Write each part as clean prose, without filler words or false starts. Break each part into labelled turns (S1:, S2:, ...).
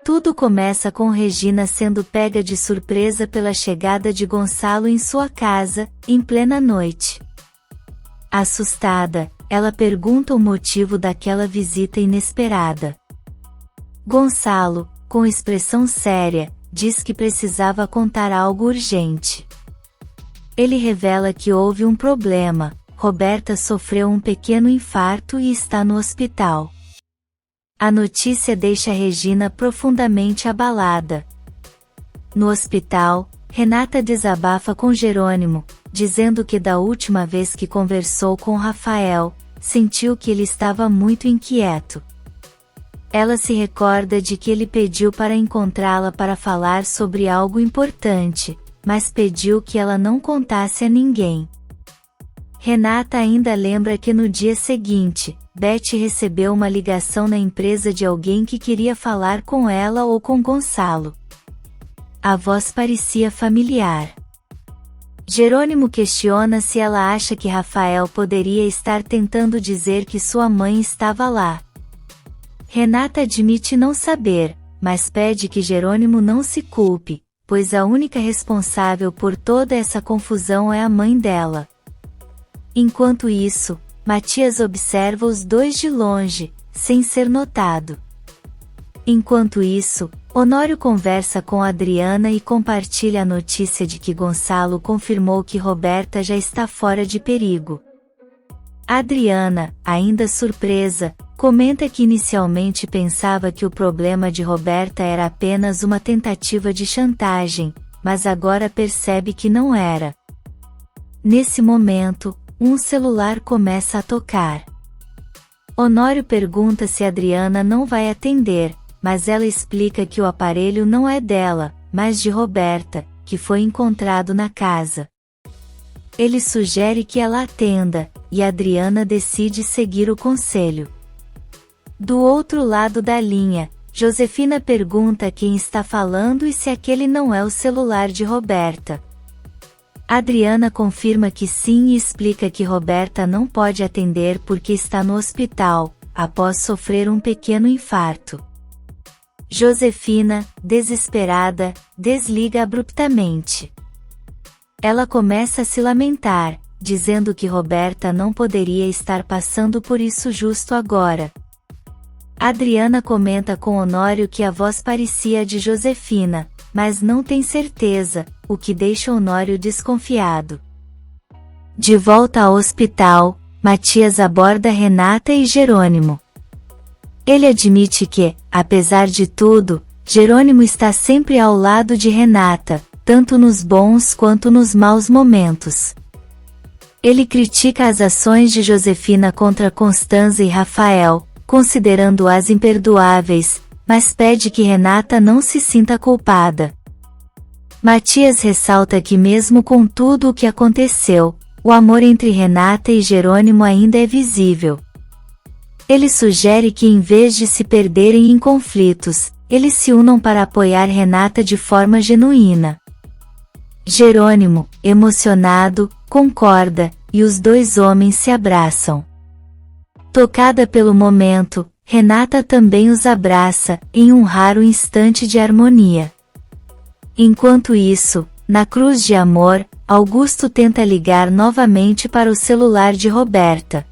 S1: Tudo começa com Regina sendo pega de surpresa pela chegada de Gonçalo em sua casa, em plena noite. Assustada, ela pergunta o motivo daquela visita inesperada. Gonçalo, com expressão séria, diz que precisava contar algo urgente. Ele revela que houve um problema: Roberta sofreu um pequeno infarto e está no hospital. A notícia deixa Regina profundamente abalada. No hospital, Renata desabafa com Jerônimo, dizendo que da última vez que conversou com Rafael, sentiu que ele estava muito inquieto. Ela se recorda de que ele pediu para encontrá-la para falar sobre algo importante, mas pediu que ela não contasse a ninguém. Renata ainda lembra que no dia seguinte, Beth recebeu uma ligação na empresa de alguém que queria falar com ela ou com Gonçalo. A voz parecia familiar. Jerônimo questiona se ela acha que Rafael poderia estar tentando dizer que sua mãe estava lá. Renata admite não saber, mas pede que Jerônimo não se culpe, pois a única responsável por toda essa confusão é a mãe dela. Enquanto isso, Matias observa os dois de longe, sem ser notado. Enquanto isso, Honório conversa com Adriana e compartilha a notícia de que Gonçalo confirmou que Roberta já está fora de perigo. Adriana, ainda surpresa, comenta que inicialmente pensava que o problema de Roberta era apenas uma tentativa de chantagem, mas agora percebe que não era. Nesse momento, um celular começa a tocar. Honório pergunta se Adriana não vai atender, mas ela explica que o aparelho não é dela, mas de Roberta, que foi encontrado na casa. Ele sugere que ela atenda, e Adriana decide seguir o conselho. Do outro lado da linha, Josefina pergunta quem está falando e se aquele não é o celular de Roberta. Adriana confirma que sim e explica que Roberta não pode atender porque está no hospital, após sofrer um pequeno infarto. Josefina, desesperada, desliga abruptamente. Ela começa a se lamentar, dizendo que Roberta não poderia estar passando por isso justo agora. Adriana comenta com Honório que a voz parecia a de Josefina, mas não tem certeza, o que deixa Honório desconfiado. De volta ao hospital, Matias aborda Renata e Jerônimo. Ele admite que, apesar de tudo, Jerônimo está sempre ao lado de Renata, tanto nos bons quanto nos maus momentos. Ele critica as ações de Josefina contra Constanza e Rafael, considerando-as imperdoáveis, mas pede que Renata não se sinta culpada. Matias ressalta que mesmo com tudo o que aconteceu, o amor entre Renata e Jerônimo ainda é visível. Ele sugere que em vez de se perderem em conflitos, eles se unam para apoiar Renata de forma genuína. Jerônimo, emocionado, concorda, e os dois homens se abraçam. Tocada pelo momento, Renata também os abraça, em um raro instante de harmonia. Enquanto isso, na cruz de amor, Augusto tenta ligar novamente para o celular de Roberta.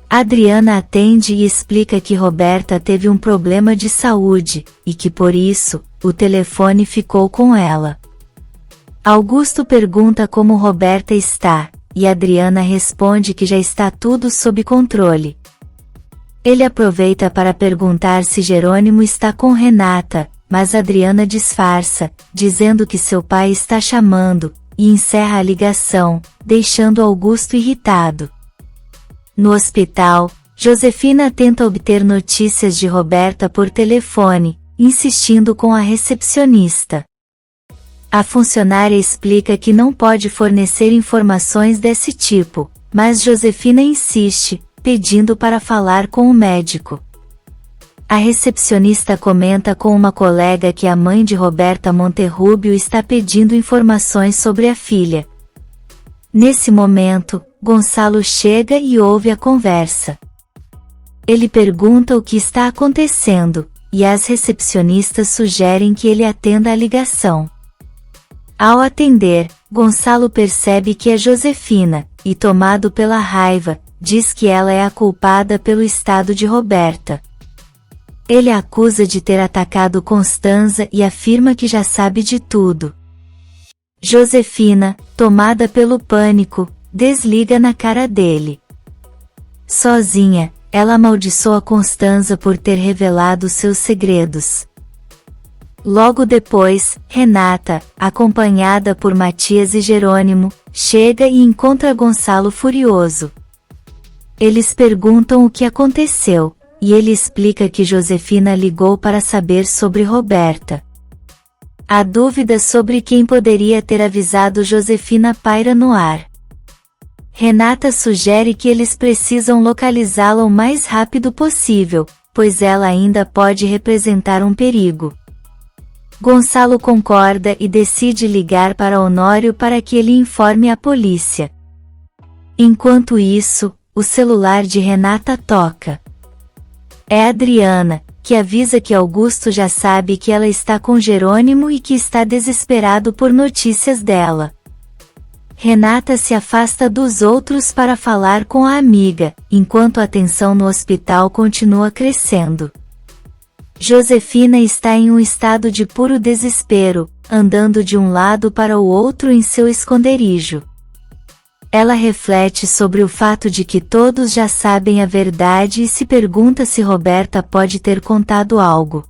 S1: Adriana atende e explica que Roberta teve um problema de saúde, e que por isso, o telefone ficou com ela. Augusto pergunta como Roberta está, e Adriana responde que já está tudo sob controle. Ele aproveita para perguntar se Jerônimo está com Renata, mas Adriana disfarça, dizendo que seu pai está chamando, e encerra a ligação, deixando Augusto irritado. No hospital, Josefina tenta obter notícias de Roberta por telefone, insistindo com a recepcionista. A funcionária explica que não pode fornecer informações desse tipo, mas Josefina insiste, pedindo para falar com o médico. A recepcionista comenta com uma colega que a mãe de Roberta Monterrubio está pedindo informações sobre a filha. Nesse momento, Gonçalo chega e ouve a conversa. Ele pergunta o que está acontecendo, e as recepcionistas sugerem que ele atenda a ligação. Ao atender, Gonçalo percebe que é Josefina, e tomado pela raiva, diz que ela é a culpada pelo estado de Roberta. Ele a acusa de ter atacado Constanza e afirma que já sabe de tudo. Josefina, tomada pelo pânico, desliga na cara dele. Sozinha, ela amaldiçoa Constanza por ter revelado seus segredos. Logo depois, Renata, acompanhada por Matias e Jerônimo, chega e encontra Gonçalo furioso. Eles perguntam o que aconteceu, e ele explica que Josefina ligou para saber sobre Roberta. A dúvida sobre quem poderia ter avisado Josefina paira no ar. Renata sugere que eles precisam localizá-la o mais rápido possível, pois ela ainda pode representar um perigo. Gonçalo concorda e decide ligar para Honório para que ele informe a polícia. Enquanto isso, o celular de Renata toca. É Adriana, que avisa que Augusto já sabe que ela está com Jerônimo e que está desesperado por notícias dela. Renata se afasta dos outros para falar com a amiga, enquanto a tensão no hospital continua crescendo. Josefina está em um estado de puro desespero, andando de um lado para o outro em seu esconderijo. Ela reflete sobre o fato de que todos já sabem a verdade e se pergunta se Roberta pode ter contado algo.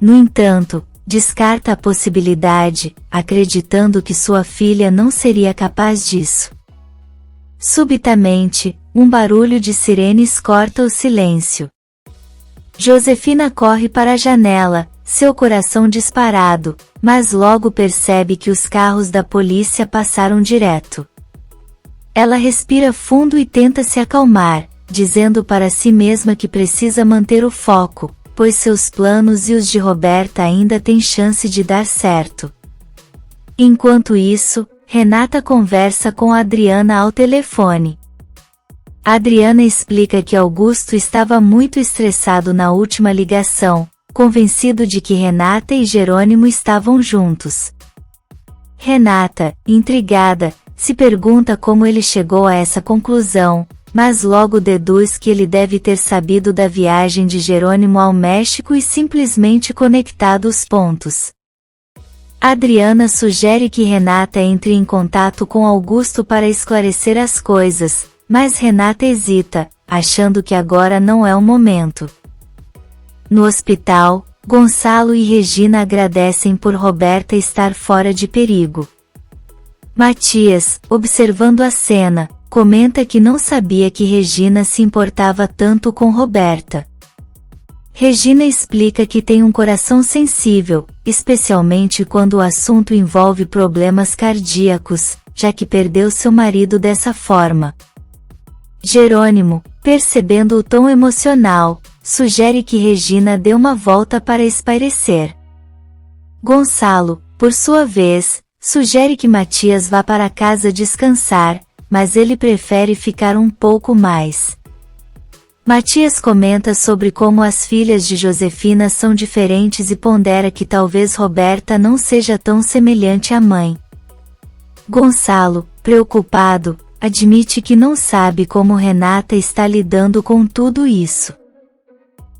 S1: No entanto, descarta a possibilidade, acreditando que sua filha não seria capaz disso. Subitamente, um barulho de sirenes corta o silêncio. Josefina corre para a janela, seu coração disparado, mas logo percebe que os carros da polícia passaram direto. Ela respira fundo e tenta se acalmar, dizendo para si mesma que precisa manter o foco, pois seus planos e os de Roberta ainda têm chance de dar certo. Enquanto isso, Renata conversa com Adriana ao telefone. Adriana explica que Augusto estava muito estressado na última ligação, convencido de que Renata e Jerônimo estavam juntos. Renata, intrigada, se pergunta como ele chegou a essa conclusão, mas logo deduz que ele deve ter sabido da viagem de Jerônimo ao México e simplesmente conectado os pontos. Adriana sugere que Renata entre em contato com Augusto para esclarecer as coisas, mas Renata hesita, achando que agora não é o momento. No hospital, Gonçalo e Regina agradecem por Roberta estar fora de perigo. Matias, observando a cena, comenta que não sabia que Regina se importava tanto com Roberta. Regina explica que tem um coração sensível, especialmente quando o assunto envolve problemas cardíacos, já que perdeu seu marido dessa forma. Jerônimo, percebendo o tom emocional, sugere que Regina dê uma volta para espairecer. Gonçalo, por sua vez, sugere que Matias vá para casa descansar, mas ele prefere ficar um pouco mais. Matias comenta sobre como as filhas de Josefina são diferentes e pondera que talvez Roberta não seja tão semelhante à mãe. Gonçalo, preocupado, admite que não sabe como Renata está lidando com tudo isso.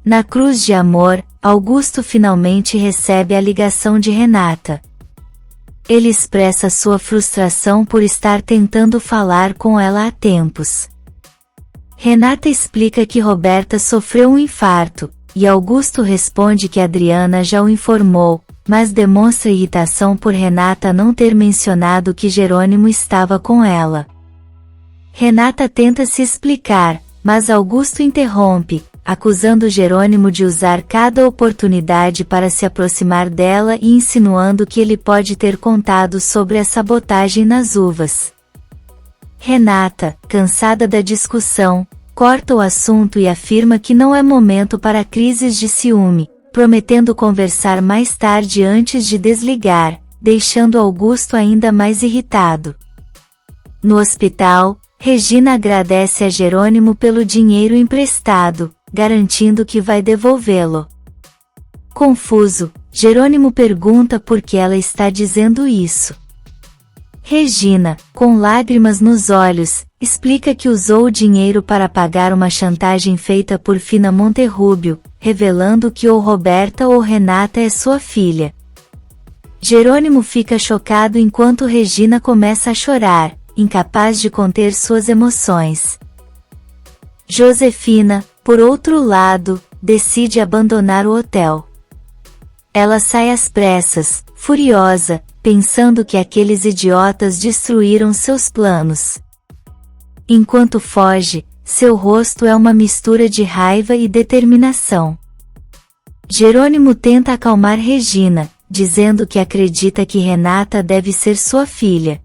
S1: Na cruz de amor, Augusto finalmente recebe a ligação de Renata. Ele expressa sua frustração por estar tentando falar com ela há tempos. Renata explica que Roberta sofreu um infarto, e Augusto responde que Adriana já o informou, mas demonstra irritação por Renata não ter mencionado que Jerônimo estava com ela. Renata tenta se explicar, mas Augusto interrompe, acusando Jerônimo de usar cada oportunidade para se aproximar dela e insinuando que ele pode ter contado sobre a sabotagem nas uvas. Renata, cansada da discussão, corta o assunto e afirma que não é momento para crises de ciúme, prometendo conversar mais tarde antes de desligar, deixando Augusto ainda mais irritado. No hospital, Regina agradece a Jerônimo pelo dinheiro emprestado, garantindo que vai devolvê-lo. Confuso, Jerônimo pergunta por que ela está dizendo isso. Regina, com lágrimas nos olhos, explica que usou o dinheiro para pagar uma chantagem feita por Fina Monterrubio, revelando que ou Roberta ou Renata é sua filha. Jerônimo fica chocado enquanto Regina começa a chorar, incapaz de conter suas emoções. Josefina, por outro lado, decide abandonar o hotel. Ela sai às pressas, furiosa, pensando que aqueles idiotas destruíram seus planos. Enquanto foge, seu rosto é uma mistura de raiva e determinação. Jerônimo tenta acalmar Regina, dizendo que acredita que Renata deve ser sua filha.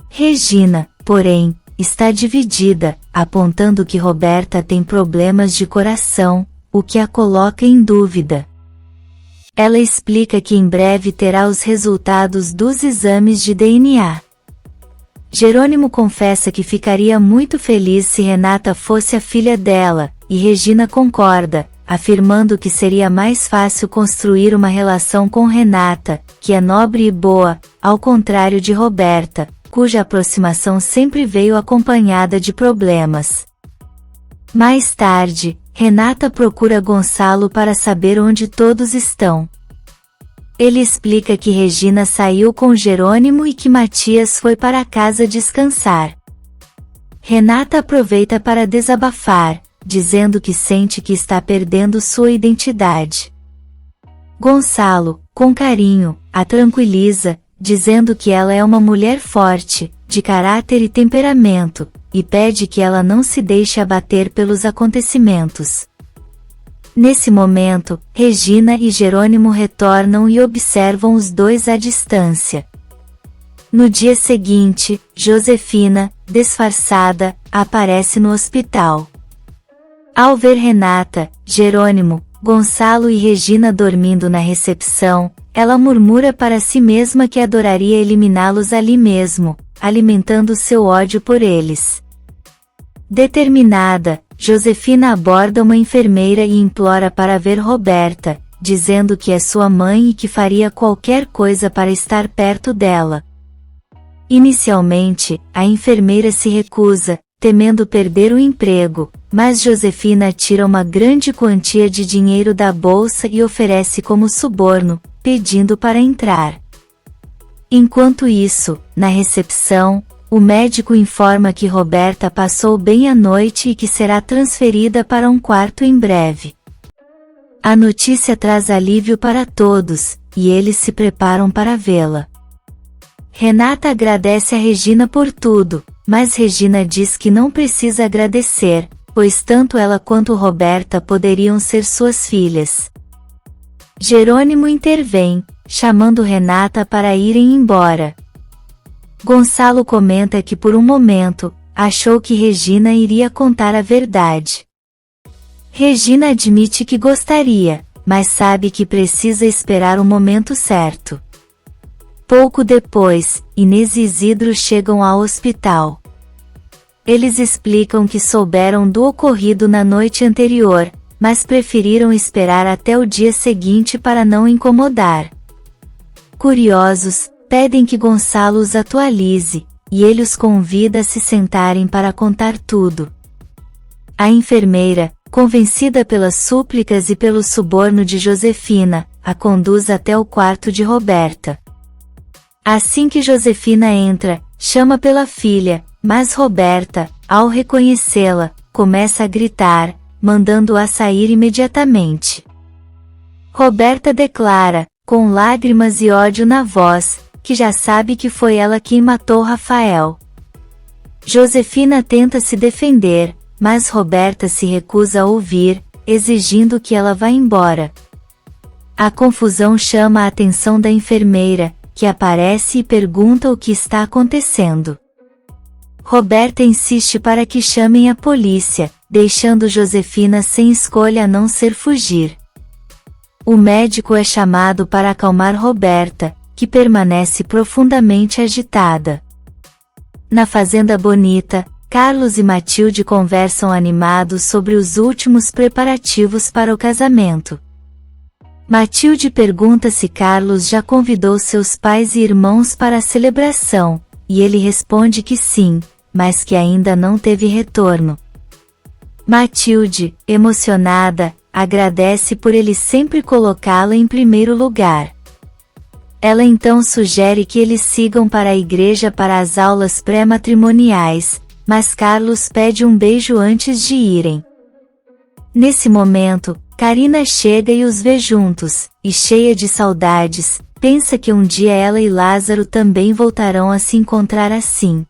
S1: Regina, porém, está dividida, apontando que Roberta tem problemas de coração, o que a coloca em dúvida. Ela explica que em breve terá os resultados dos exames de DNA. Jerônimo confessa que ficaria muito feliz se Renata fosse a filha dela, e Regina concorda, afirmando que seria mais fácil construir uma relação com Renata, que é nobre e boa, ao contrário de Roberta, cuja aproximação sempre veio acompanhada de problemas. Mais tarde, Renata procura Gonçalo para saber onde todos estão. Ele explica que Regina saiu com Jerônimo e que Matias foi para casa descansar. Renata aproveita para desabafar, dizendo que sente que está perdendo sua identidade. Gonçalo, com carinho, a tranquiliza, dizendo que ela é uma mulher forte, de caráter e temperamento, e pede que ela não se deixe abater pelos acontecimentos. Nesse momento, Regina e Jerônimo retornam e observam os dois à distância. No dia seguinte, Josefina, disfarçada, aparece no hospital. Ao ver Renata, Jerônimo, Gonçalo e Regina dormindo na recepção, ela murmura para si mesma que adoraria eliminá-los ali mesmo, alimentando seu ódio por eles. Determinada, Josefina aborda uma enfermeira e implora para ver Roberta, dizendo que é sua mãe e que faria qualquer coisa para estar perto dela. Inicialmente, a enfermeira se recusa, temendo perder o emprego, mas Josefina tira uma grande quantia de dinheiro da bolsa e oferece como suborno, pedindo para entrar. Enquanto isso, na recepção, o médico informa que Roberta passou bem a noite e que será transferida para um quarto em breve. A notícia traz alívio para todos, e eles se preparam para vê-la. Renata agradece a Regina por tudo, mas Regina diz que não precisa agradecer, pois tanto ela quanto Roberta poderiam ser suas filhas. Jerônimo intervém, chamando Renata para irem embora. Gonçalo comenta que por um momento, achou que Regina iria contar a verdade. Regina admite que gostaria, mas sabe que precisa esperar o momento certo. Pouco depois, Inês e Isidro chegam ao hospital. Eles explicam que souberam do ocorrido na noite anterior, mas preferiram esperar até o dia seguinte para não incomodar. Curiosos, pedem que Gonçalo os atualize, e ele os convida a se sentarem para contar tudo. A enfermeira, convencida pelas súplicas e pelo suborno de Josefina, a conduz até o quarto de Roberta. Assim que Josefina entra, chama pela filha, mas Roberta, ao reconhecê-la, começa a gritar, mandando-a sair imediatamente. Roberta declara, com lágrimas e ódio na voz, que já sabe que foi ela quem matou Rafael. Josefina tenta se defender, mas Roberta se recusa a ouvir, exigindo que ela vá embora. A confusão chama a atenção da enfermeira, que aparece e pergunta o que está acontecendo. Roberta insiste para que chamem a polícia, deixando Josefina sem escolha a não ser fugir. O médico é chamado para acalmar Roberta, que permanece profundamente agitada. Na Fazenda Bonita, Carlos e Matilde conversam animados sobre os últimos preparativos para o casamento. Matilde pergunta se Carlos já convidou seus pais e irmãos para a celebração, e ele responde que sim, mas que ainda não teve retorno. Matilde, emocionada, agradece por ele sempre colocá-la em primeiro lugar. Ela então sugere que eles sigam para a igreja para as aulas pré-matrimoniais, mas Carlos pede um beijo antes de irem. Nesse momento, Karina chega e os vê juntos, e cheia de saudades, pensa que um dia ela e Lázaro também voltarão a se encontrar assim.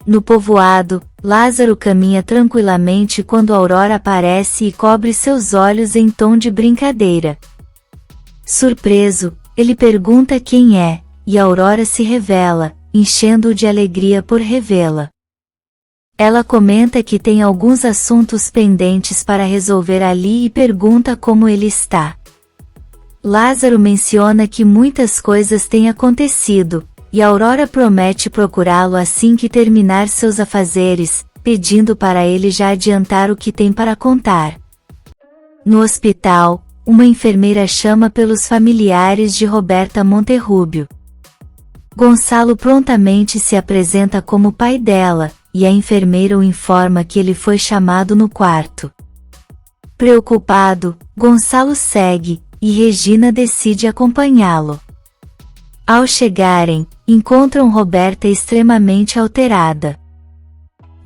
S1: No povoado, Lázaro caminha tranquilamente quando Aurora aparece e cobre seus olhos em tom de brincadeira. Surpreso, ele pergunta quem é, e Aurora se revela, enchendo-o de alegria por revê-la. Ela comenta que tem alguns assuntos pendentes para resolver ali e pergunta como ele está. Lázaro menciona que muitas coisas têm acontecido, e Aurora promete procurá-lo assim que terminar seus afazeres, pedindo para ele já adiantar o que tem para contar. No hospital, uma enfermeira chama pelos familiares de Roberta Monterrubio. Gonçalo prontamente se apresenta como pai dela, e a enfermeira o informa que ele foi chamado no quarto. Preocupado, Gonçalo segue, e Regina decide acompanhá-lo. Ao chegarem, encontram Roberta extremamente alterada.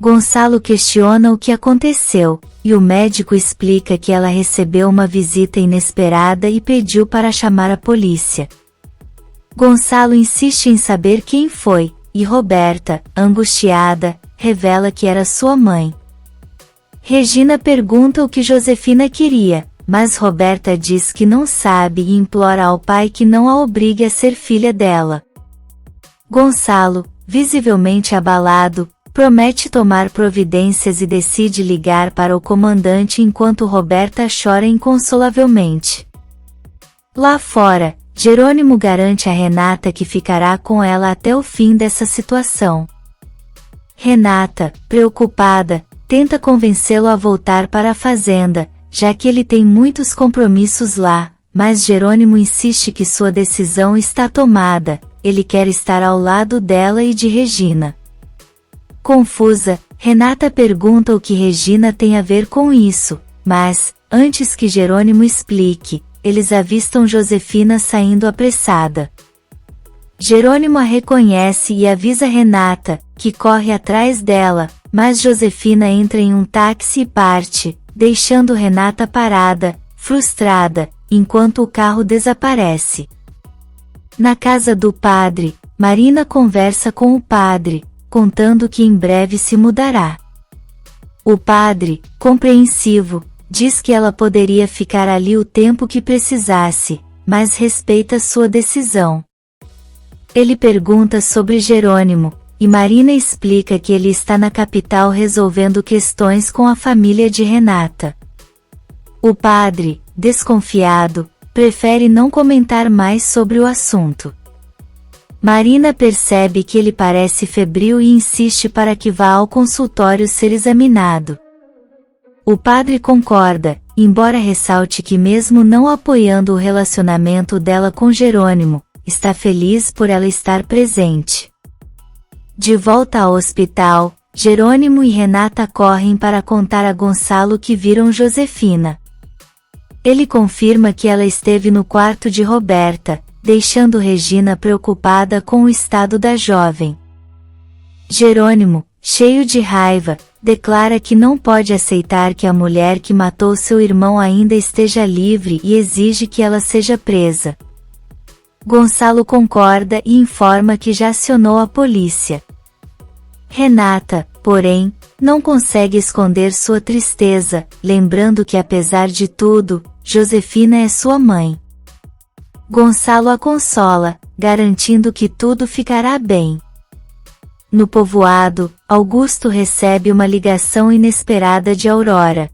S1: Gonçalo questiona o que aconteceu, e o médico explica que ela recebeu uma visita inesperada e pediu para chamar a polícia. Gonçalo insiste em saber quem foi, e Roberta, angustiada, revela que era sua mãe. Regina pergunta o que Josefina queria, mas Roberta diz que não sabe e implora ao pai que não a obrigue a ser filha dela. Gonçalo, visivelmente abalado, promete tomar providências e decide ligar para o comandante enquanto Roberta chora inconsolavelmente. Lá fora, Jerônimo garante a Renata que ficará com ela até o fim dessa situação. Renata, preocupada, tenta convencê-lo a voltar para a fazenda, já que ele tem muitos compromissos lá, mas Jerônimo insiste que sua decisão está tomada, ele quer estar ao lado dela e de Regina. Confusa, Renata pergunta o que Regina tem a ver com isso, mas, antes que Jerônimo explique, eles avistam Josefina saindo apressada. Jerônimo a reconhece e avisa Renata, que corre atrás dela, mas Josefina entra em um táxi e parte, deixando Renata parada, frustrada, enquanto o carro desaparece. Na casa do padre, Marina conversa com o padre, contando que em breve se mudará. O padre, compreensivo, diz que ela poderia ficar ali o tempo que precisasse, mas respeita sua decisão. Ele pergunta sobre Jerônimo, e Marina explica que ele está na capital resolvendo questões com a família de Renata. O padre, desconfiado, prefere não comentar mais sobre o assunto. Marina percebe que ele parece febril e insiste para que vá ao consultório ser examinado. O padre concorda, embora ressalte que mesmo não apoiando o relacionamento dela com Jerônimo, está feliz por ela estar presente. De volta ao hospital, Jerônimo e Renata correm para contar a Gonçalo que viram Josefina. Ele confirma que ela esteve no quarto de Roberta, deixando Regina preocupada com o estado da jovem. Jerônimo, cheio de raiva, declara que não pode aceitar que a mulher que matou seu irmão ainda esteja livre e exige que ela seja presa. Gonçalo concorda e informa que já acionou a polícia. Renata, porém, não consegue esconder sua tristeza, lembrando que apesar de tudo, Josefina é sua mãe. Gonçalo a consola, garantindo que tudo ficará bem. No povoado, Augusto recebe uma ligação inesperada de Aurora.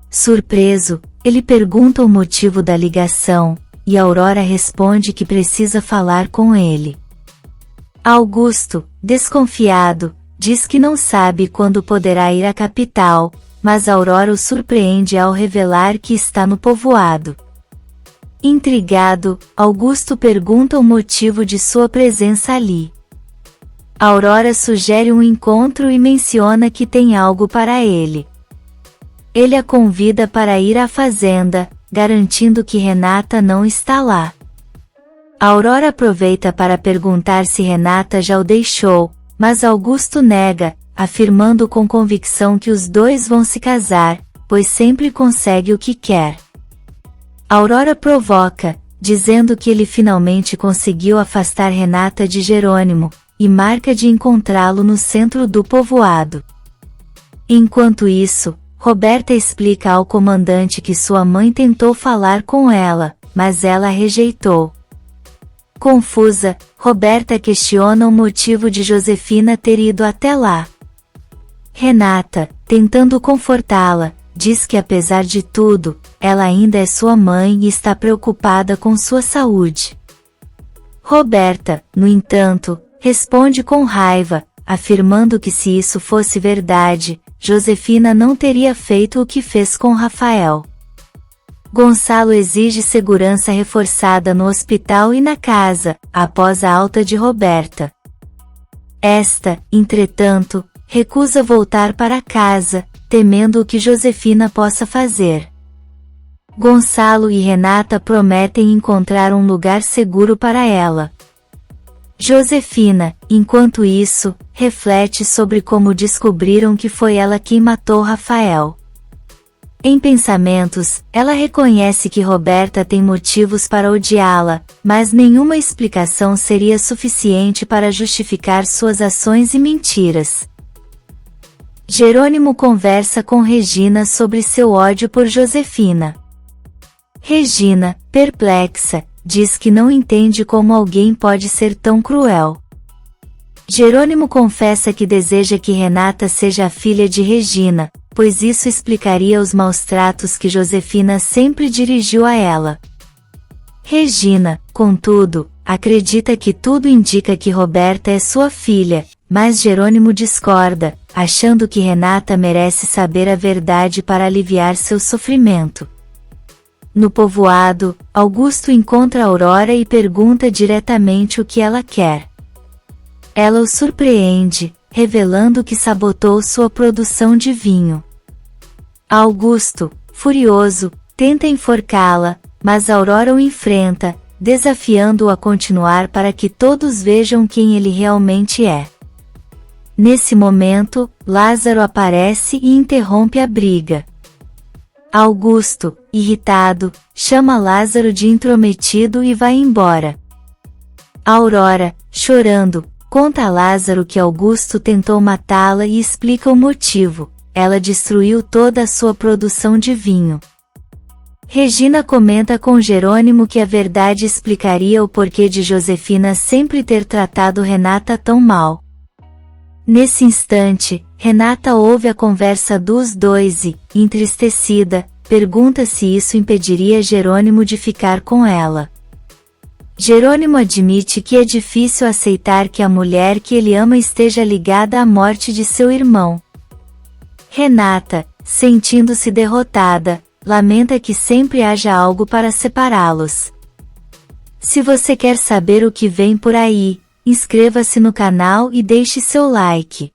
S1: Surpreso, ele pergunta o motivo da ligação, e Aurora responde que precisa falar com ele. Augusto, desconfiado, diz que não sabe quando poderá ir à capital, mas Aurora o surpreende ao revelar que está no povoado. Intrigado, Augusto pergunta o motivo de sua presença ali. Aurora sugere um encontro e menciona que tem algo para ele. Ele a convida para ir à fazenda, garantindo que Renata não está lá. Aurora aproveita para perguntar se Renata já o deixou, mas Augusto nega, afirmando com convicção que os dois vão se casar, pois sempre consegue o que quer. Aurora provoca, dizendo que ele finalmente conseguiu afastar Renata de Jerônimo, e marca de encontrá-lo no centro do povoado. Enquanto isso, Roberta explica ao comandante que sua mãe tentou falar com ela, mas ela rejeitou. Confusa, Roberta questiona o motivo de Josefina ter ido até lá. Renata, tentando confortá-la, diz que apesar de tudo, ela ainda é sua mãe e está preocupada com sua saúde. Roberta, no entanto, responde com raiva, afirmando que se isso fosse verdade, Josefina não teria feito o que fez com Rafael. Gonçalo exige segurança reforçada no hospital e na casa, após a alta de Roberta. Esta, entretanto, recusa voltar para casa, temendo o que Josefina possa fazer. Gonçalo e Renata prometem encontrar um lugar seguro para ela. Josefina, enquanto isso, reflete sobre como descobriram que foi ela quem matou Rafael. Em pensamentos, ela reconhece que Roberta tem motivos para odiá-la, mas nenhuma explicação seria suficiente para justificar suas ações e mentiras. Jerônimo conversa com Regina sobre seu ódio por Josefina. Regina, perplexa, diz que não entende como alguém pode ser tão cruel. Jerônimo confessa que deseja que Renata seja a filha de Regina, pois isso explicaria os maus-tratos que Josefina sempre dirigiu a ela. Regina, contudo, acredita que tudo indica que Roberta é sua filha, mas Jerônimo discorda, achando que Renata merece saber a verdade para aliviar seu sofrimento. No povoado, Augusto encontra Aurora e pergunta diretamente o que ela quer. Ela o surpreende, revelando que sabotou sua produção de vinho. Augusto, furioso, tenta enforcá-la, mas Aurora o enfrenta, desafiando-o a continuar para que todos vejam quem ele realmente é. Nesse momento, Lázaro aparece e interrompe a briga. Augusto, irritado, chama Lázaro de intrometido e vai embora. Aurora, chorando, conta a Lázaro que Augusto tentou matá-la e explica o motivo: ela destruiu toda a sua produção de vinho. Regina comenta com Jerônimo que a verdade explicaria o porquê de Josefina sempre ter tratado Renata tão mal. Nesse instante, Renata ouve a conversa dos dois e, entristecida, pergunta se isso impediria Jerônimo de ficar com ela. Jerônimo admite que é difícil aceitar que a mulher que ele ama esteja ligada à morte de seu irmão. Renata, sentindo-se derrotada, lamenta que sempre haja algo para separá-los. Se você quer saber o que vem por aí, inscreva-se no canal e deixe seu like.